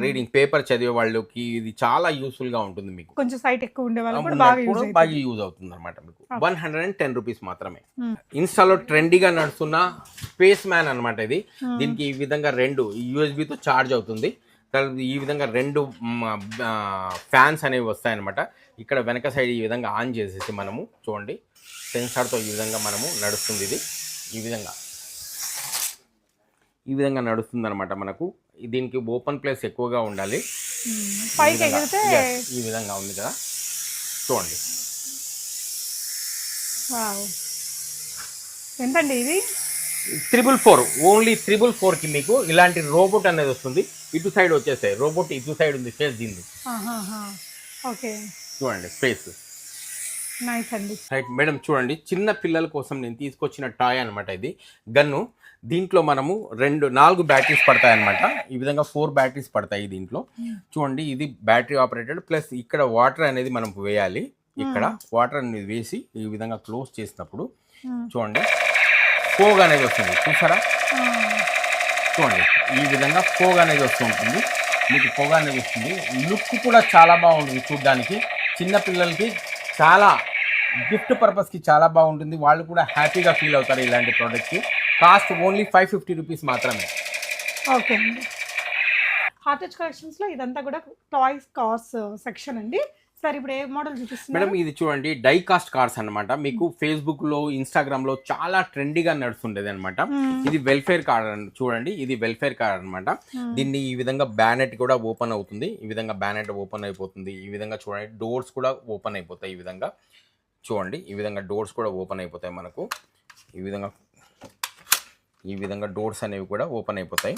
రీడింగ్ పేపర్ చదివే వాళ్ళకి ఇది చాలా యూస్ఫుల్ గా ఉంటుంది. మీకు కొంచెం సైట్ ఎక్కువ ఉండే వాళ్ళకి బాగా యూజ్ అవుతుంది అనమాట. మీకు 110 రూపీస్ మాత్రమే. ఇన్స్టాలో ట్రెండీగా నడుస్తున్న స్పేస్ మ్యాన్ అనమాట ఇది. దీనికి ఈ విధంగా 2 యూఎస్బితో ఛార్జ్ అవుతుంది. ఈ విధంగా 2 ఫ్యాన్స్ అనేవి వస్తాయన్నమాట. ఇక్కడ వెనక సైడ్ ఈ విధంగా ఆన్ చేసేసి మనము చూడండి సెన్సార్తో ఈ విధంగా మనము నడుస్తుంది. ఇది ఈ విధంగా నడుస్తుంది అనమాట. మనకు దీనికి ఓపెన్ ప్లేస్ ఎక్కువగా ఉండాలి. ఈ విధంగా ఉంది కదా, చూడండి. ఎంతండి ఇది? 444. ఓన్లీ 444కి మీకు ఇలాంటి రోబోట్ అనేది వస్తుంది. ఇటు సైడ్ వచ్చేసాయి రోబోట్, ఇటు సైడ్ ఉంది ఫేస్ దీన్ని. ఓకే, చూడండి ఫేస్. నైస్ అండి. రైట్ మేడం, చూడండి చిన్న పిల్లల కోసం నేను తీసుకొచ్చిన టాయ్ అనమాట. ఇది గన్ను. దీంట్లో మనము 4 బ్యాటరీస్ పడతాయి అనమాట. ఈ విధంగా 4 బ్యాటరీస్ పడతాయి దీంట్లో. చూడండి ఇది బ్యాటరీ ఆపరేటెడ్, ప్లస్ ఇక్కడ వాటర్ అనేది మనం వేయాలి. ఇక్కడ వాటర్ అనేది వేసి ఈ విధంగా క్లోజ్ చేసినప్పుడు చూడండి ఫోగ్ అనేది వస్తుంది, చూసారా? చూడండి ఈ విధంగా ఫోగ్ అనేది వస్తూ ఉంటుంది, మీకు పొగ అనేది వస్తుంది. లుక్ కూడా చాలా బాగుంటుంది చూడడానికి. చిన్నపిల్లలకి చాలా గిఫ్ట్ పర్పస్కి చాలా బాగుంటుంది, వాళ్ళు కూడా హ్యాపీగా ఫీల్ అవుతారు ఇలాంటి ప్రోడక్ట్కి. కాస్ట్ ఓన్లీ 550 రూపీస్ మాత్రమే. ఓకే అండి. హార్ట్ టచ్ కలెక్షన్స్లో ఇదంతా కూడా టాయ్స్ కార్స్ సెక్షన్ అండి. సార్ ఇప్పుడు ఏ మోడల్ చూపిస్తున్నారు మేడం? ఇది చూడండి డై కాస్ట్ కార్స్ అనమాట. మీకు ఫేస్బుక్ లో, ఇన్స్టాగ్రామ్ లో చాలా ట్రెండీగా నడుస్తుండేది అనమాట. ఇది వెల్ఫేర్ కార్ చూడండి, ఇది వెల్ఫేర్ కార్ అనమాట. దీన్ని ఈ విధంగా బ్యానెట్ కూడా ఓపెన్ అవుతుంది, ఈ విధంగా బ్యానెట్ ఓపెన్ అయిపోతుంది. ఈ విధంగా చూడండి డోర్స్ కూడా ఓపెన్ అయిపోతాయి. ఈ విధంగా చూడండి, ఈ విధంగా డోర్స్ కూడా ఓపెన్ అయిపోతాయి మనకు. ఈ విధంగా డోర్స్ అనేవి కూడా ఓపెన్ అయిపోతాయి.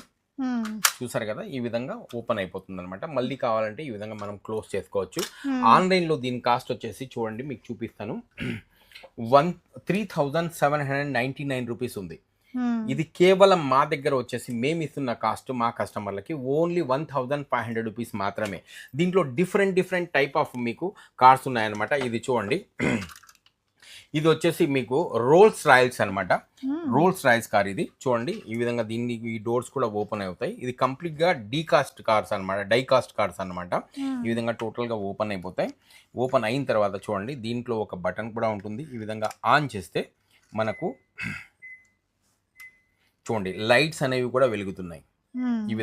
చూసారు కదా, ఈ విధంగా ఓపెన్ అయిపోతుంది అనమాట. మళ్ళీ కావాలంటే ఈ విధంగా మనం క్లోజ్ చేసుకోవచ్చు. ఆన్లైన్లో దీని కాస్ట్ వచ్చేసి చూడండి మీకు చూపిస్తాను, 3799 రూపీస్ ఉంది. ఇది కేవలం మా దగ్గర వచ్చేసి మేము ఇస్తున్న కాస్ట్ మా కస్టమర్లకి ఓన్లీ 1500 రూపీస్ మాత్రమే. దీంట్లో డిఫరెంట్ టైప్ ఆఫ్ మీకు కార్స్ ఉన్నాయన్నమాట. ఇది చూడండి, ఇది వచ్చేసి మీకు రోల్స్ రాయల్స్ అనమాట. రోల్స్ రాయల్స్ కార్ ఇది చూడండి. ఈ విధంగా దీన్ని ఈ డోర్స్ కూడా ఓపెన్ అవుతాయి. ఇది కంప్లీట్ గా డీ కాస్ట్ కార్స్ అనమాట, డై కాస్ట్ కార్స్ అనమాట. ఈ విధంగా టోటల్ గా ఓపెన్ అయిపోతాయి. ఓపెన్ అయిన తర్వాత చూడండి దీంట్లో ఒక బటన్ కూడా ఉంటుంది. ఈ విధంగా ఆన్ చేస్తే మనకు చూడండి లైట్స్ అనేవి కూడా వెలుగుతున్నాయి. ఈ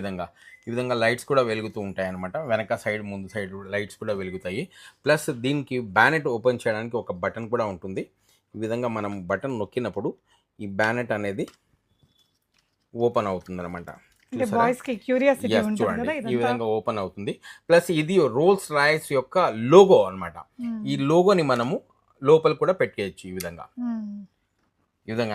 విధంగా లైట్స్ కూడా వెలుగుతూ ఉంటాయి అనమాట. వెనక సైడ్, ముందు సైడ్ లైట్స్ కూడా వెలుగుతాయి. ప్లస్ దీనికి బ్యానెట్ ఓపెన్ చేయడానికి ఒక బటన్ కూడా ఉంటుంది. ఈ విధంగా మనం బటన్ నొక్కినప్పుడు ఈ బ్యానెట్ అనేది ఓపెన్ అవుతుంది అనమాట. చూడండి ఈ విధంగా ఓపెన్ అవుతుంది. ప్లస్ ఇది రోల్స్ రాయ్స్ యొక్క లోగో అనమాట. ఈ లోగోని మనము లోపల కూడా పెట్టేయచ్చు ఈ విధంగా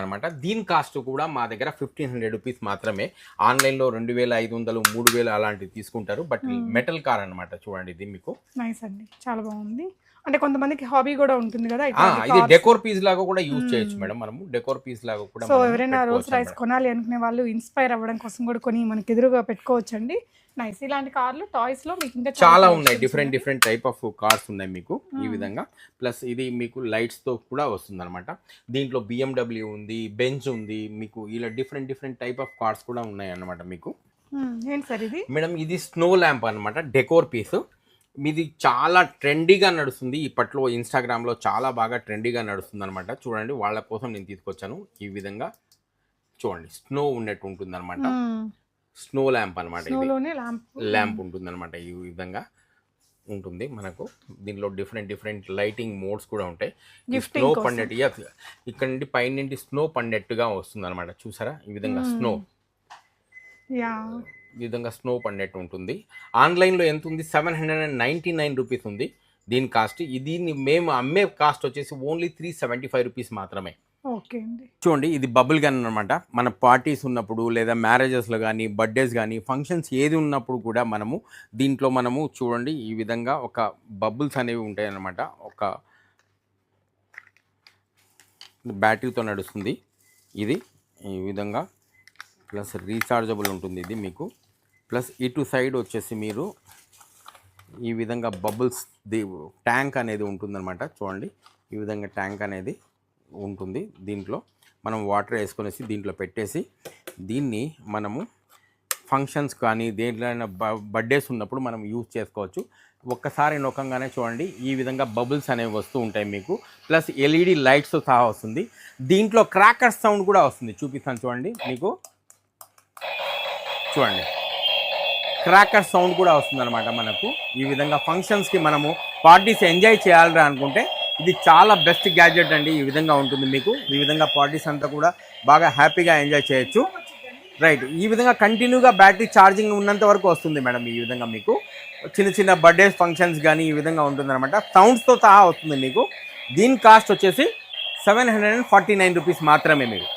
అనమాట. దీని కాస్ట్ కూడా మా దగ్గర 1500 రూపీస్ మాత్రమే. ఆన్లైన్లో 2500, 3000 అలాంటివి తీసుకుంటారు. బట్ మెటల్ కార్ అనమాట. చూడండి ఇది మీకు నైస్ అండి, చాలా బాగుంది. అంటే కొంతమందికి హాబీ కూడా ఉంటుంది కదా, ఇది డెకోర్ పీస్ లాగా కూడా యూజ్ చేయొచ్చు మేడం. మనము డెకోర్ పీస్ లాగా కూడా. సో ఎవరైనా రోల్స్ రాయ్స్ కొనాలి అనుకునే వాళ్ళు ఇన్స్పైర్ అవ్వడం కోసం కూడా కొని మనకి ఎదురుగా పెట్టుకోవచ్చు అండి. నైస్. ఇలాంటి కార్లు టాయ్స్ లో మీకు ఇంకా చాలా ఉన్నాయి. డిఫరెంట్ టైప్ ఆఫ్ కార్స్ ఉన్నాయి మీకు ఈ విధంగా. ప్లస్ ఇది మీకు లైట్స్ తో కూడా వస్తుంది అనమాట. దీంట్లో BMW ఉంది, బెంజ్ ఉంది, మీకు ఇలా డిఫరెంట్ టైప్ ఆఫ్ కార్స్ కూడా ఉన్నాయి అన్నమాట మీకు. ఏంటి సార్ ఇది? మేడం ఇది స్నో ల్యాంప్ అనమాట, డెకోర్ పీస్. ఇది చాలా ట్రెండీగా నడుస్తుంది ఇప్పట్లో. ఇన్స్టాగ్రామ్లో చాలా బాగా ట్రెండీగా నడుస్తుంది అనమాట. చూడండి వాళ్ళ కోసం నేను తీసుకొచ్చాను. ఈ విధంగా చూడండి స్నో ఉన్నట్టు ఉంటుంది అనమాట. స్నో ల్యాంప్ అనమాట. ల్యాంప్ ఉంటుంది అనమాట. ఈ విధంగా ఉంటుంది మనకు. దీనిలో డిఫరెంట్ లైటింగ్ మోడ్స్ కూడా ఉంటాయి. స్నో పండెట్ ఇక్కడ నుండి పైన నుండి స్నో పండెట్టుగా వస్తుంది అనమాట. చూసారా ఈ విధంగా స్నో, ఈ విధంగా స్నో పండెట్టు ఉంటుంది. ఆన్లైన్లో ఎంత ఉంది? 799 రూపీస్ ఉంది దీని కాస్ట్. దీన్ని మేము అమ్మే కాస్ట్ వచ్చేసి ఓన్లీ 375 రూపీస్ మాత్రమే. ఓకే అండి. చూడండి ఇది బబుల్ గన్ అనమాట. మన పార్టీస్ ఉన్నప్పుడు లేదా మ్యారేజెస్లో కానీ, బర్త్డేస్ కానీ, ఫంక్షన్స్ ఏది ఉన్నప్పుడు కూడా మనము దీంట్లో మనము చూడండి ఈ విధంగా ఒక బబుల్స్ అనేవి ఉంటాయి అన్నమాట. ఒక బ్యాటరీతో నడుస్తుంది ఇది ఈ విధంగా. ప్లస్ రీఛార్జబుల్ ఉంటుంది ఇది మీకు. ప్లస్ ఇటు సైడ్ వచ్చేసి మీరు ఈ విధంగా బబుల్స్ ట్యాంక్ అనేది ఉంటుందన్నమాట. చూడండి ఈ విధంగా ట్యాంక్ అనేది ఉంటుంది. దీంట్లో మనం వాటర్ వేసుకొనేసి దీంట్లో పెట్టేసి దీన్ని మనము ఫంక్షన్స్ కానీ దేంట్లోనైనా బర్త్డేస్ ఉన్నప్పుడు మనం యూజ్ చేసుకోవచ్చు. ఒక్కసారి నొక్కంగానే చూడండి ఈ విధంగా బబుల్స్ అనేవి వస్తూ ఉంటాయి మీకు. ప్లస్ LED లైట్స్ సహా వస్తుంది. దీంట్లో క్రాకర్ సౌండ్ కూడా వస్తుంది. చూపిస్తాను చూడండి మీకు. చూడండి క్రాకర్ సౌండ్ కూడా వస్తుంది అనమాట మనకు. ఈ విధంగా ఫంక్షన్స్కి మనము పార్టీస్ ఎంజాయ్ చేయాలి అనుకుంటే ఇది చాలా బెస్ట్ గ్యాడ్జెట్ అండి. ఈ విధంగా ఉంటుంది మీకు. ఈ విధంగా పార్టీస్ అంతా కూడా బాగా హ్యాపీగా ఎంజాయ్ చేయొచ్చు. రైట్, ఈ విధంగా కంటిన్యూగా బ్యాటరీ ఛార్జింగ్ ఉన్నంత వరకు వస్తుంది మేడం. ఈ విధంగా మీకు చిన్న బర్త్డే ఫంక్షన్స్ కానీ ఈ విధంగా ఉంటుంది అనమాట. సౌండ్స్తో సహా వస్తుంది మీకు. దీని కాస్ట్ వచ్చేసి 749 రూపీస్ మాత్రమే మీరు.